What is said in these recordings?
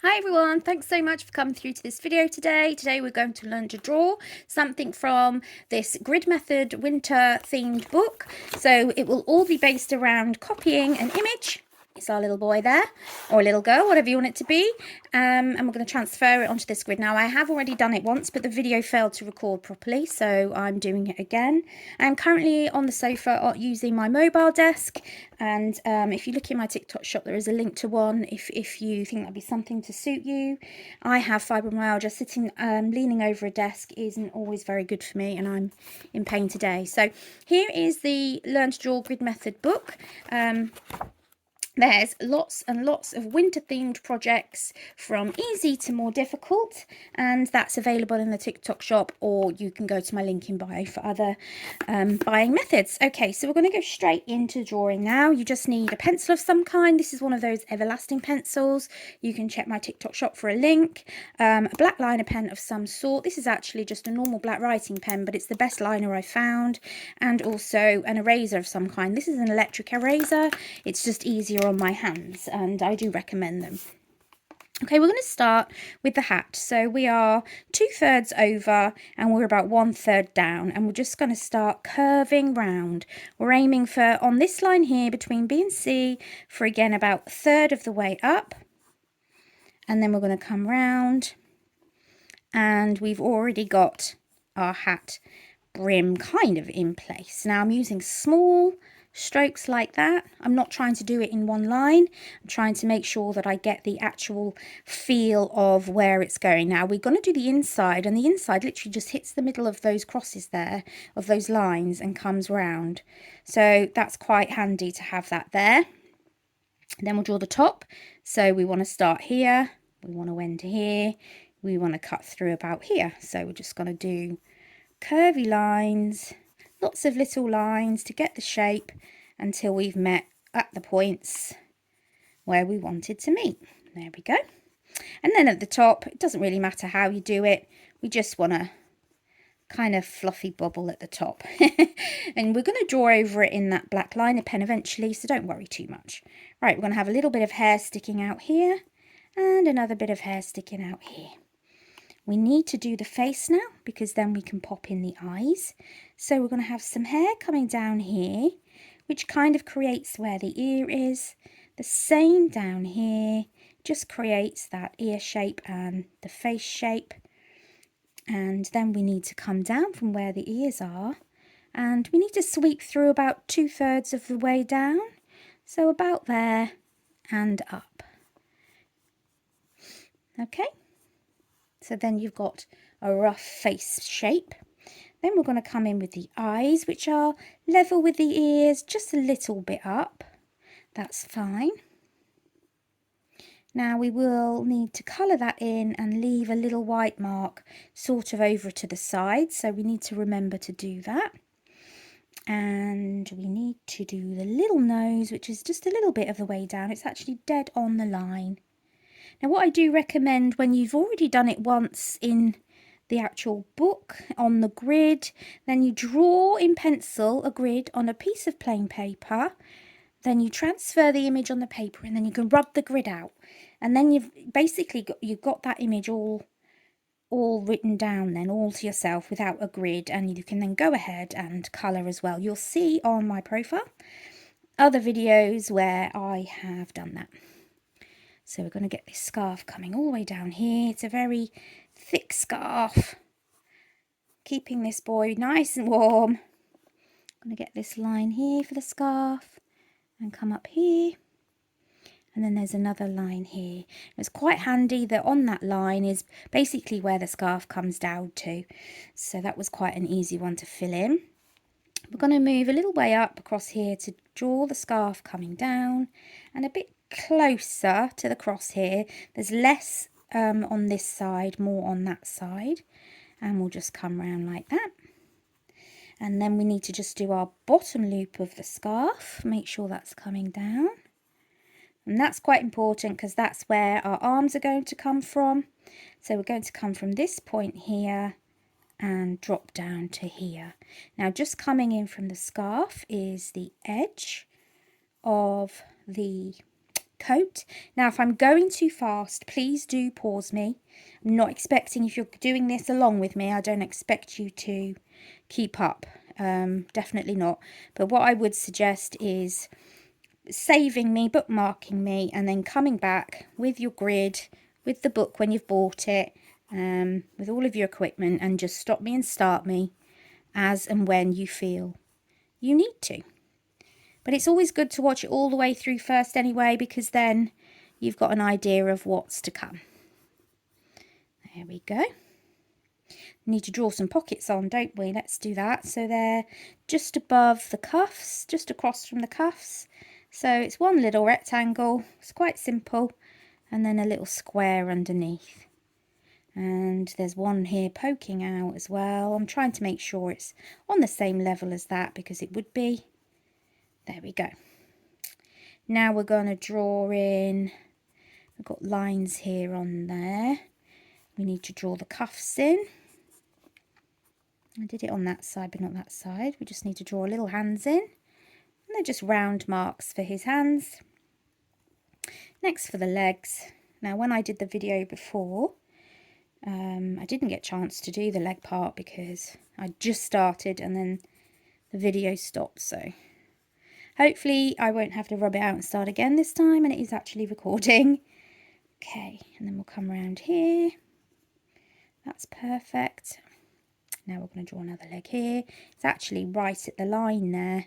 Hi everyone, thanks so much for coming through to this video today. Today we're going to learn to draw something from this Grid Method winter themed book. So it will all be based around copying an image. It's our little boy there, or a little girl, whatever you want it to be. And we're going to transfer it onto this grid. Now I have already done it once, but the video failed to record properly, so I'm doing it again. I'm currently on the sofa using my mobile desk, and if you look in my TikTok shop, there is a link to one if you think that'd be something to suit you. I have fibromyalgia. Sitting leaning over a desk isn't always very good for me, and I'm in pain today. So here is the Learn to Draw Grid Method book. There's lots and lots of winter themed projects from easy to more difficult, and that's available in the TikTok shop, or you can go to my link in bio for other buying methods. Okay, so we're going to go straight into drawing now. You just need a pencil of some kind. This is one of those everlasting pencils. You can check my TikTok shop for a link. A black liner pen of some sort. This is actually just a normal black writing pen, but it's the best liner I found. And also an eraser of some kind. This is an electric eraser. It's just easier on my hands, and I do recommend them. Okay, we're going to start with the hat. So we are 2/3 over and we're about 1/3 down, and we're just going to start curving round. We're aiming for, on this line here between B and C, for again about 1/3 of the way up, and then we're going to come round, and we've already got our hat brim kind of in place. Now I'm using small strokes like that. I'm not trying to do it in one line. I'm trying to make sure that I get the actual feel of where it's going. Now we're going to do the inside, and the inside literally just hits the middle of those crosses there, of those lines, and comes round. So that's quite handy to have that there. Then we'll draw the top. So we want to start here, we want to end here, we want to cut through about here. So we're just going to do curvy lines, lots of little lines to get the shape until we've met at the points where we wanted to meet. There we go. And then at the top, it doesn't really matter how you do it. We just want a kind of fluffy bubble at the top. And we're going to draw over it in that black liner pen eventually, so don't worry too much. Right, we're going to have a little bit of hair sticking out here and another bit of hair sticking out here. We need to do the face now, because then we can pop in the eyes. So we're going to have some hair coming down here, which kind of creates where the ear is. The same down here, just creates that ear shape and the face shape. And then we need to come down from where the ears are, and we need to sweep through about 2/3 of the way down. So about there and up. Okay. So then you've got a rough face shape. Then we're going to come in with the eyes, which are level with the ears, just a little bit up. That's fine. Now we will need to colour that in and leave a little white mark sort of over to the side. So we need to remember to do that. And we need to do the little nose, which is just a little bit of the way down. It's actually dead on the line. Now what I do recommend, when you've already done it once in the actual book on the grid, then you draw in pencil a grid on a piece of plain paper, then you transfer the image on the paper, and then you can rub the grid out, and then you've basically got that image all written down then, all to yourself without a grid, and you can then go ahead and colour as well. You'll see on my profile other videos where I have done that. So we're going to get this scarf coming all the way down here. It's a very thick scarf, keeping this boy nice and warm. I'm going to get this line here for the scarf and come up here. And then there's another line here. It's quite handy that on that line is basically where the scarf comes down to. So that was quite an easy one to fill in. We're going to move a little way up across here to draw the scarf coming down, and a bit closer to the cross here. There's less on this side, more on that side, and we'll just come round like that. And then we need to just do our bottom loop of the scarf, make sure that's coming down, and that's quite important because that's where our arms are going to come from. So we're going to come from this point here and drop down to here. Now just coming in from the scarf is the edge of the coat. Now, if I'm going too fast, please do pause me. I'm not expecting, if you're doing this along with me, I don't expect you to keep up. Definitely not. But what I would suggest is saving me, bookmarking me, and then coming back with your grid, with the book when you've bought it, with all of your equipment, and just stop me and start me as and when you feel you need to. But it's always good to watch it all the way through first anyway, because then you've got an idea of what's to come. There we go. Need to draw some pockets on, don't we? Let's do that. So they're just above the cuffs, just across from the cuffs. So it's one little rectangle. It's quite simple. And then a little square underneath. And there's one here poking out as well. I'm trying to make sure it's on the same level as that, because it would be. There we go. Now we're going to draw in, I've got lines here on there. We need to draw the cuffs in. I did it on that side, but not that side. We just need to draw little hands in. And they're just round marks for his hands. Next for the legs. Now, when I did the video before, I didn't get a chance to do the leg part because I just started and then the video stopped. So hopefully I won't have to rub it out and start again this time, and it is actually recording. Okay, and then we'll come around here. That's perfect. Now we're going to draw another leg here. It's actually right at the line there.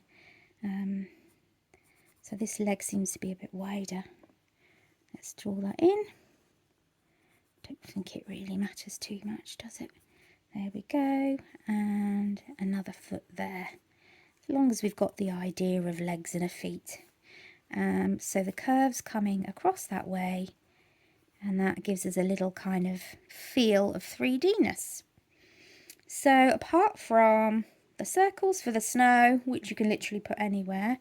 So this leg seems to be a bit wider. Let's draw that in. Don't think it really matters too much, does it? There we go. And another foot there. As long as we've got the idea of legs and a feet. So the curve's coming across that way. And that gives us a little kind of feel of 3D-ness. So apart from the circles for the snow, which you can literally put anywhere,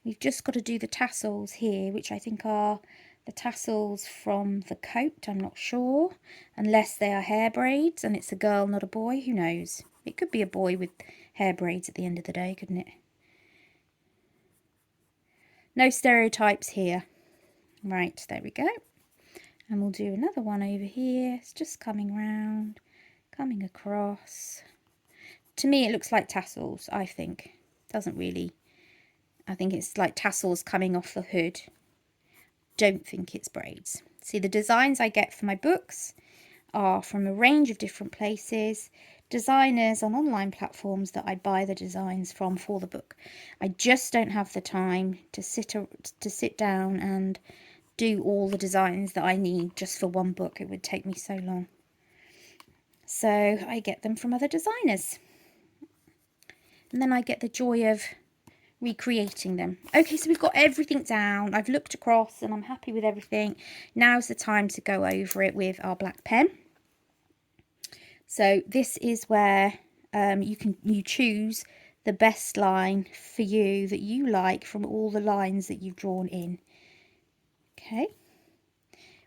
we've just got to do the tassels here, which I think are the tassels from the coat. I'm not sure, unless they are hair braids and it's a girl, not a boy. Who knows? It could be a boy with hair braids at the end of the day, couldn't it? No stereotypes here. Right, there we go. And we'll do another one over here. It's just coming round, coming across. To me, it looks like tassels, I think. Doesn't really. I think it's like tassels coming off the hood. Don't think it's braids. See, the designs I get for my books are from a range of different places. Designers on online platforms that I buy the designs from for the book. I just don't have the time to sit down and do all the designs that I need just for one book. It would take me so long. So I get them from other designers. And then I get the joy of recreating them. Okay, so we've got everything down. I've looked across and I'm happy with everything. Now's the time to go over it with our black pen. So this is where you choose the best line for you that you like from all the lines that you've drawn in. Okay.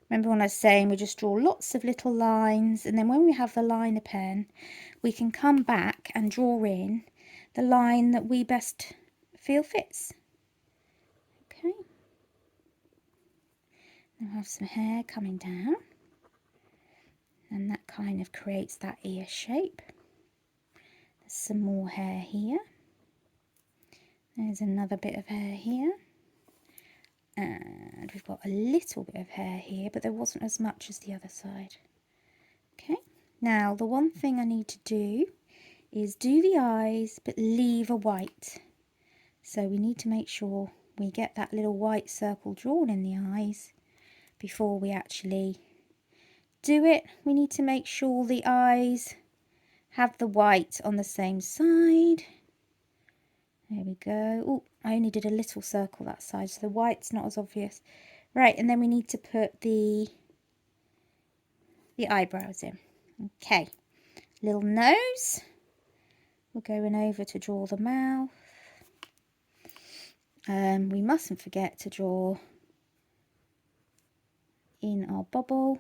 Remember when I was saying we just draw lots of little lines, and then when we have the liner pen, we can come back and draw in the line that we best feel fits. Okay. Then we'll have some hair coming down, and that kind of creates that ear shape. There's some more hair here. There's another bit of hair here. And we've got a little bit of hair here, but there wasn't as much as the other side. Okay, now the one thing I need to do is do the eyes, but leave a white. So we need to make sure we get that little white circle drawn in the eyes before we actually do it. We need to make sure the eyes have the white on the same side. There we go. Oh, I only did a little circle that side, so the white's not as obvious. Right, and then we need to put the eyebrows in. Okay, little nose. We're going over to draw the mouth. We mustn't forget to draw in our bubble.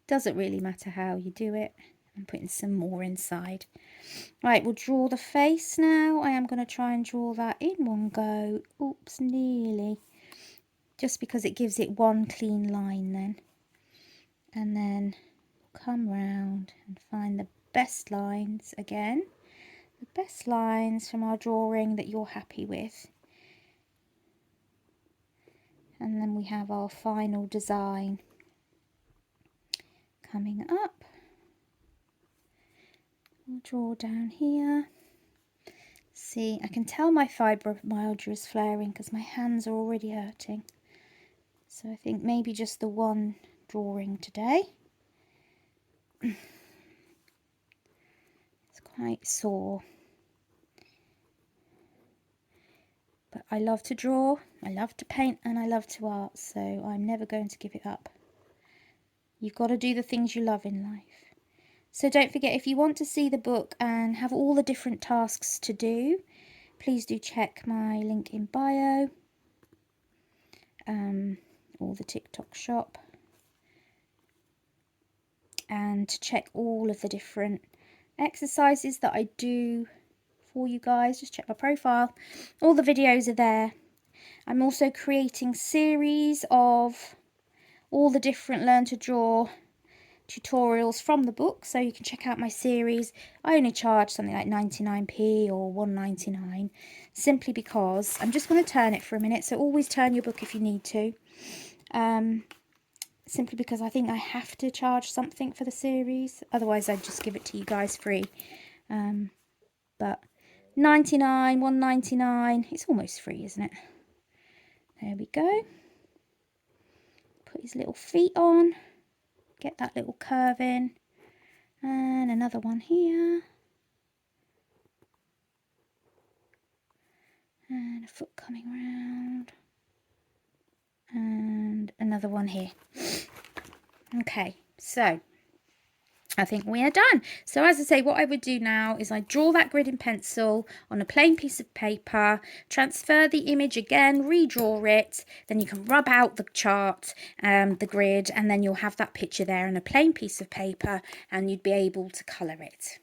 Doesn't really matter how you do it. I'm putting some more inside. Right, we'll draw the face now. I am going to try and draw that in one go. Oops, nearly. just because it gives it one clean line then. And then come round and find the best lines again. The best lines from our drawing that you're happy with. And then we have our final design coming up. We'll draw down here. See, I can tell my fibromyalgia is flaring because my hands are already hurting. So I think maybe just the one drawing today. It's quite sore. But I love to draw, I love to paint, and I love to art, so I'm never going to give it up. You've got to do the things you love in life. So don't forget, if you want to see the book and have all the different tasks to do, please do check my link in bio, or the TikTok shop, and to check all of the different exercises that I do for you guys. Just check my profile. All the videos are there. I'm also creating series of all the different Learn to Draw tutorials from the book, so you can check out my series. I only charge something like 99p or 1.99, simply because I'm just going to turn it for a minute, so always turn your book if you need to. Simply because I think I have to charge something for the series, otherwise I'd just give it to you guys free. But 99, 1.99, it's almost free, isn't it? There we go. Put his little feet on, get that little curve in, and another one here, and a foot coming round, and another one here. Okay, so I think we are done. So as I say, what I would do now is I draw that grid in pencil on a plain piece of paper, transfer the image again, redraw it, then you can rub out the chart, the grid, and then you'll have that picture there on a plain piece of paper, and you'd be able to colour it.